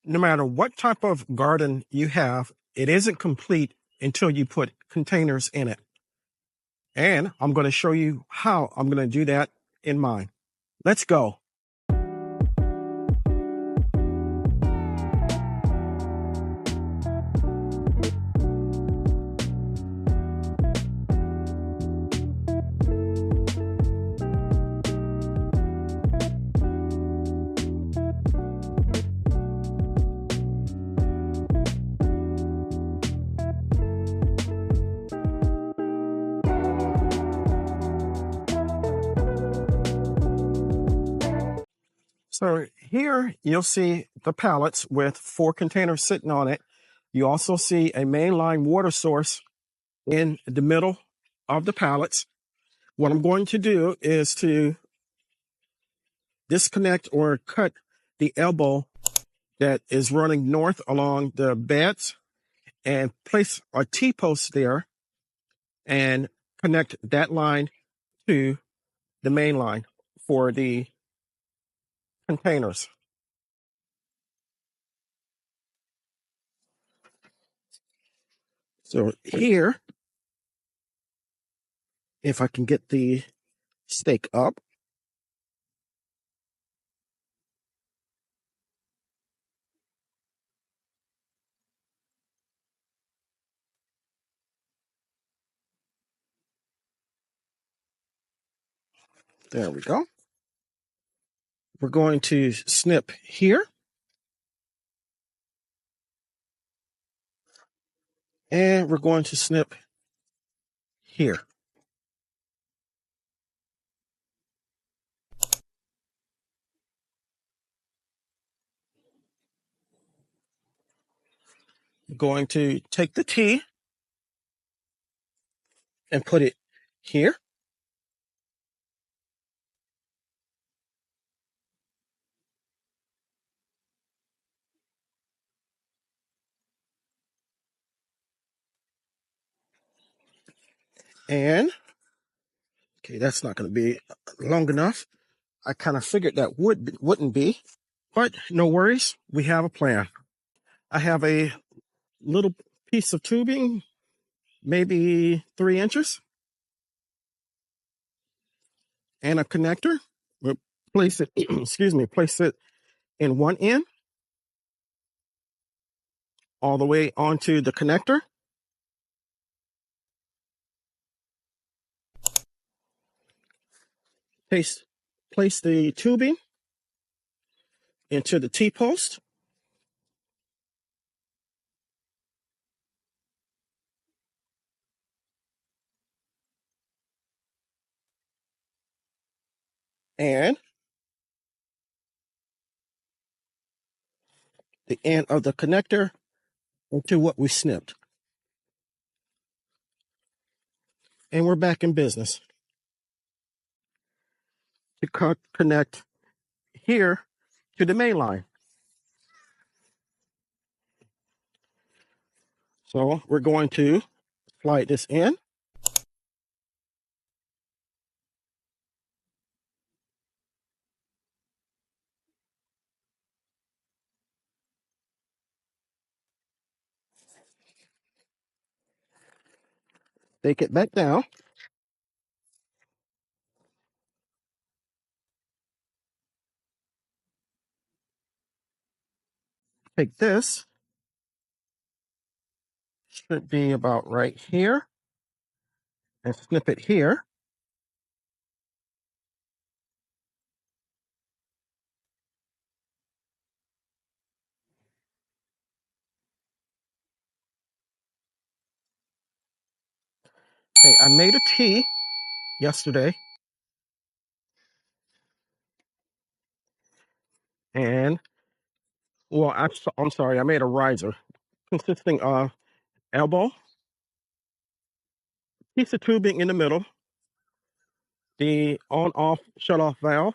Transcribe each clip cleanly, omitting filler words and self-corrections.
no matter what type of garden you have, it isn't complete until you put containers in it. And I'm going to show you how I'm going to do that in mine. Let's go. So here you'll see the pallets with 4 containers sitting on it. You also see a mainline water source in the middle of the pallets. What I'm going to do is to disconnect or cut the elbow that is running north along the beds and place a T-post there and connect that line to the main line for the containers. So here, if I can get the stake up, there we go. We're going to snip here. And we're going to snip here. We're going to take the T and put it here. And, okay, that's not going to be long enough. I kind of figured that wouldn't be, but no worries. We have a plan. I have a little piece of tubing, maybe 3 inches, and a connector. We'll place it, place it in one end all the way onto the connector. Place the tubing into the T-post. And the end of the connector into what we snipped. And we're back in business. To connect here to the main line. So we're going to slide this in. Take it back down. Take this. Should be about right here. And snip it here. Hey, I made a T yesterday. And, well, I'm sorry, I made a riser consisting of elbow, piece of tubing in the middle, the on-off shut-off valve,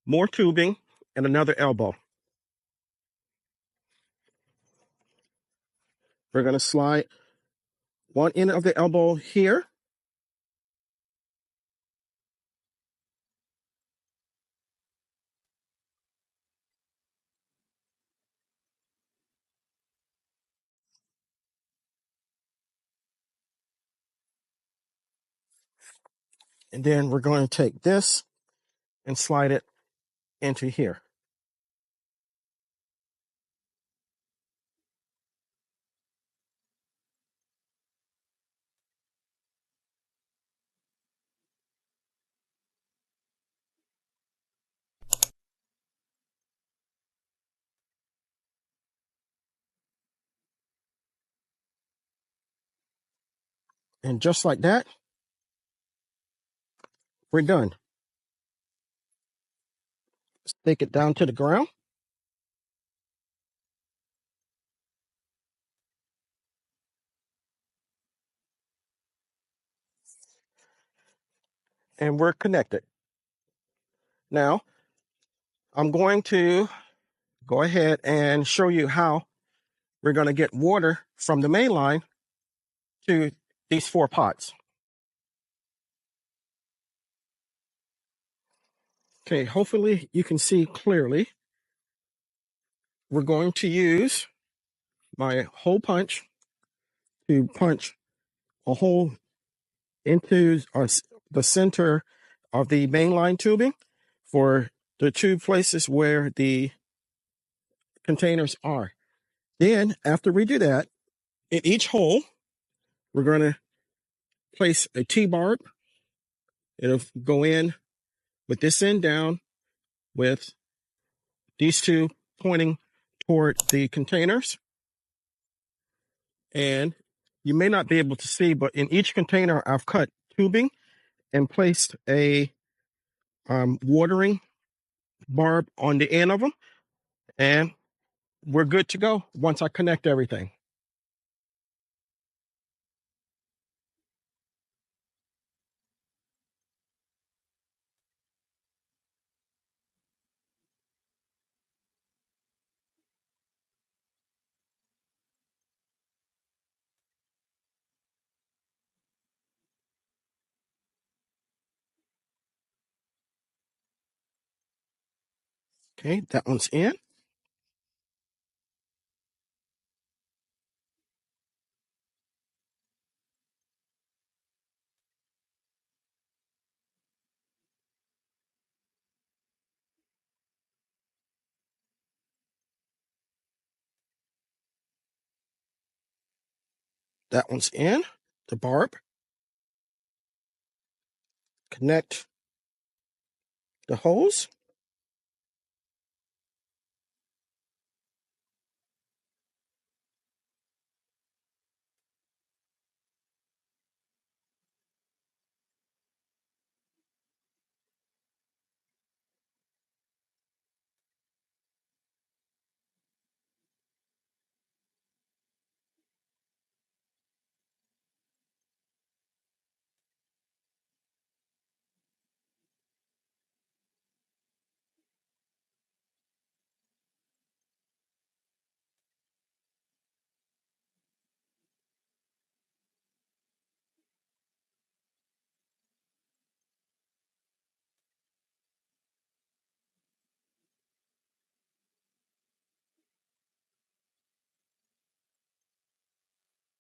more tubing, and another elbow. We're going to slide one end of the elbow here. And then we're going to take this and slide it into here. And just like that, we're done. Stick it down to the ground. And we're connected. Now, I'm going to go ahead and show you how we're going to get water from the main line to these 4 pots. Okay, hopefully you can see clearly. We're going to use my hole punch to punch a hole into the center of the mainline tubing for the 2 places where the containers are. Then, after we do that, in each hole, we're going to place a T-barb. It'll go in with this end down with these 2 pointing toward the containers. And you may not be able to see, but in each container, I've cut tubing and placed a watering barb on the end of them. And we're good to go once I connect everything. Okay, that one's in. That one's in. The barb. Connect the hose.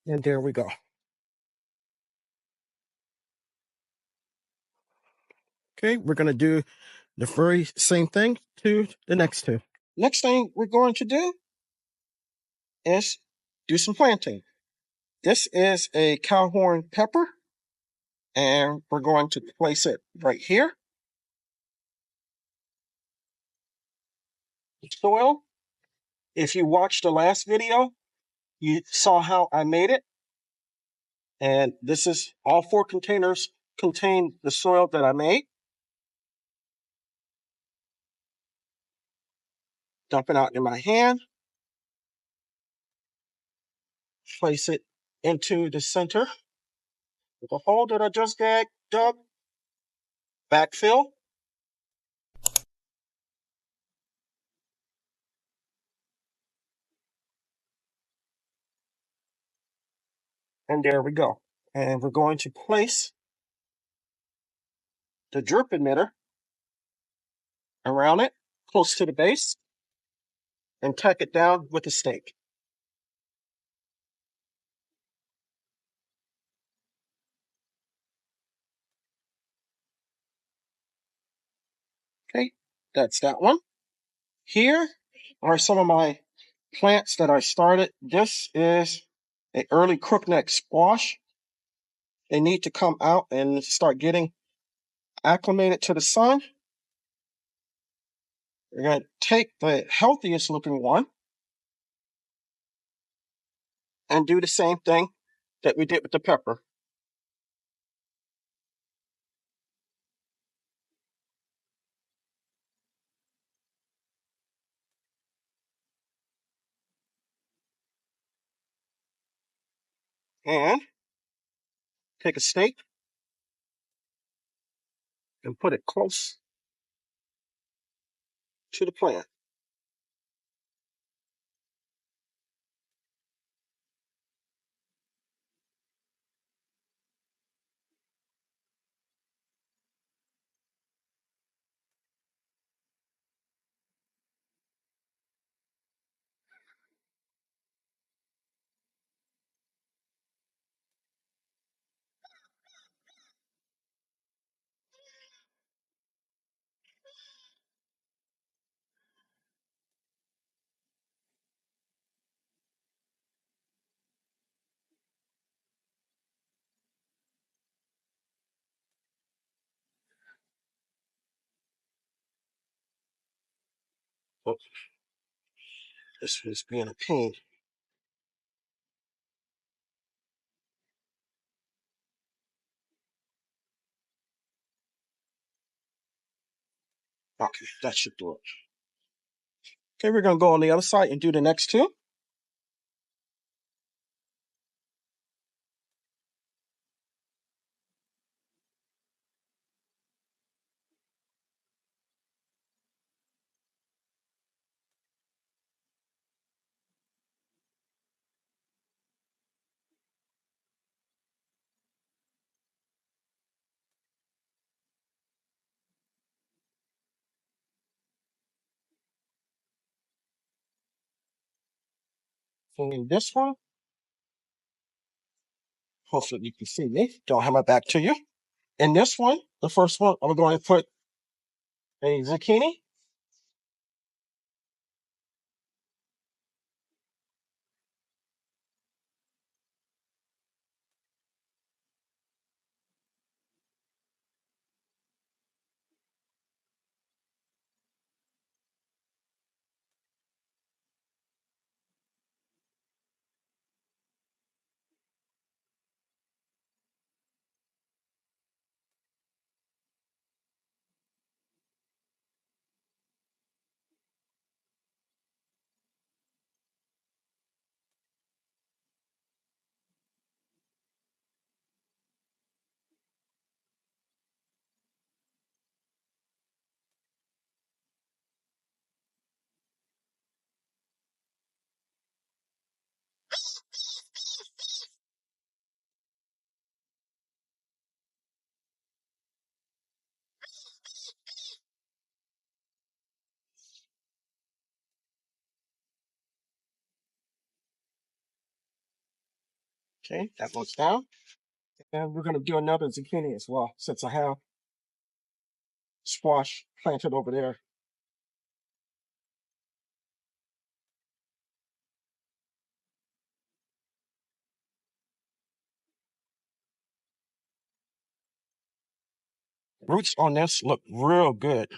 And there we go. Okay, we're going to do the very same thing to the next 2. Next thing we're going to do is do some planting. This is a cowhorn pepper, and we're going to place it right here. Soil. If you watched the last video, you saw how I made it. And this is all 4 containers contain the soil that I made. Dump it out in my hand. Place it into the center with the hole that I just dug. Backfill. And there we go. And we're going to place the drip emitter around it, close to the base, and tack it down with a stake. That's that one. Here are some of my plants that I started. This is an early crookneck squash. They need to come out and start getting acclimated to the sun. We're going to take the healthiest looking one and do the same thing that we did with the pepper. And take a stake and put it close to the plant. Oh, this is being a pain. Okay, that should do it. Okay, we're going to go on the other side and do the next two. And this one, hopefully you can see me. Don't have my back to you. In this one, the first one, I'm going to put a zucchini. Okay, that goes down. And we're going to do another zucchini as well, since I have squash planted over there. Roots on this look real good.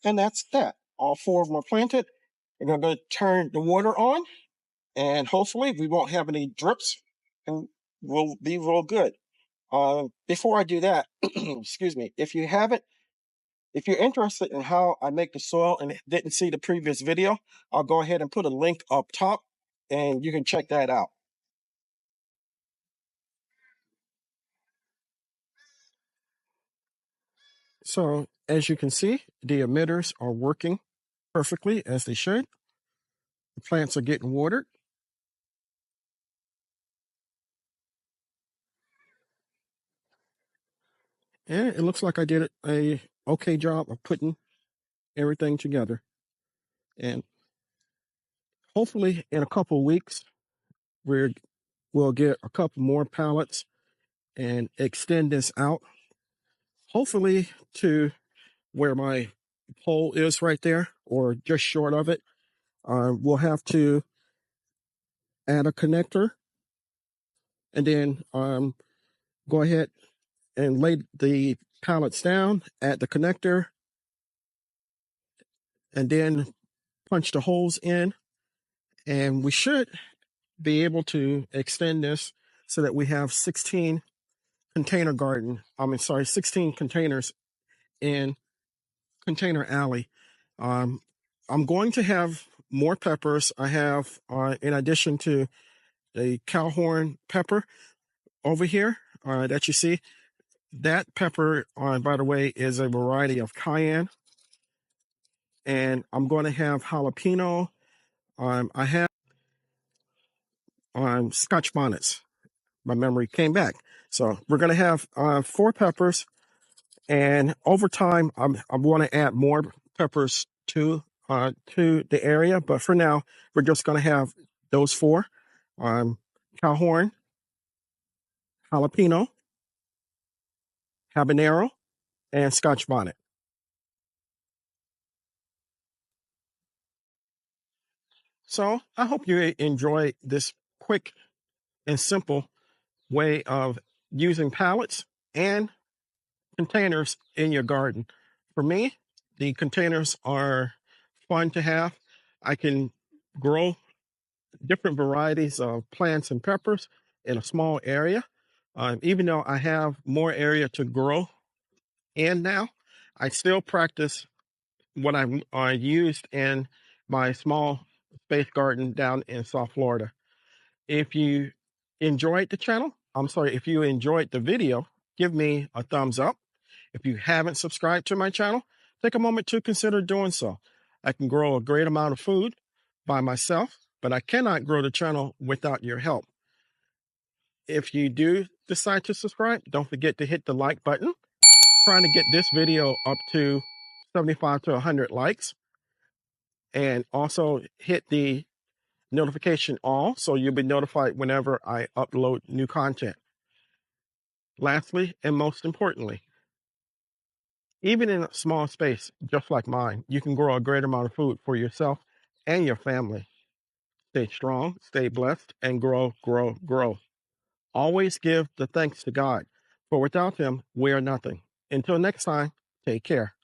And that's that. All four of them are planted. And I'm going to turn the water on, and hopefully we won't have any drips, and we'll be real good. Before I do that, excuse me, if you're interested in how I make the soil and didn't see the previous video, I'll go ahead and put a link up top and you can check that out. So as you can see, the emitters are working perfectly as they should. The plants are getting watered. And it looks like I did a okay job of putting everything together. And hopefully in a couple of weeks, we'll get a couple more pallets and extend this out, hopefully to where my pole is right there, or just short of it. We'll have to add a connector and then go ahead and lay the pallets down, add the connector, and then punch the holes in. And we should be able to extend this so that we have 16 16 containers in Container Alley. I'm going to have more peppers. I have, in addition to the cowhorn pepper over here that you see, that pepper, by the way, is a variety of cayenne. And I'm going to have jalapeno. I have Scotch bonnets. My memory came back. So we're going to have 4 peppers. And over time, I want to add more peppers to the area. But for now, we're just going to have those 4. Cowhorn, jalapeno, habanero, and Scotch bonnet. So I hope you enjoy this quick and simple way of using pallets and containers in your garden. For me, the containers are fun to have. I can grow different varieties of plants and peppers in a small area. Even though I have more area to grow in now, I still practice what I used in my small space garden down in South Florida. If you enjoyed the channel, if you enjoyed the video, give me a thumbs up. If you haven't subscribed to my channel, take a moment to consider doing so. I can grow a great amount of food by myself, but I cannot grow the channel without your help. If you do decide to subscribe, don't forget to hit the like button. Trying to get this video up to 75 to 100 likes. And also hit the notification all so you'll be notified whenever I upload new content. Lastly, and most importantly, even in a small space just like mine, you can grow a great amount of food for yourself and your family. Stay strong, stay blessed, and grow, grow, grow. Always give the thanks to God, for without him, we are nothing. Until next time, take care.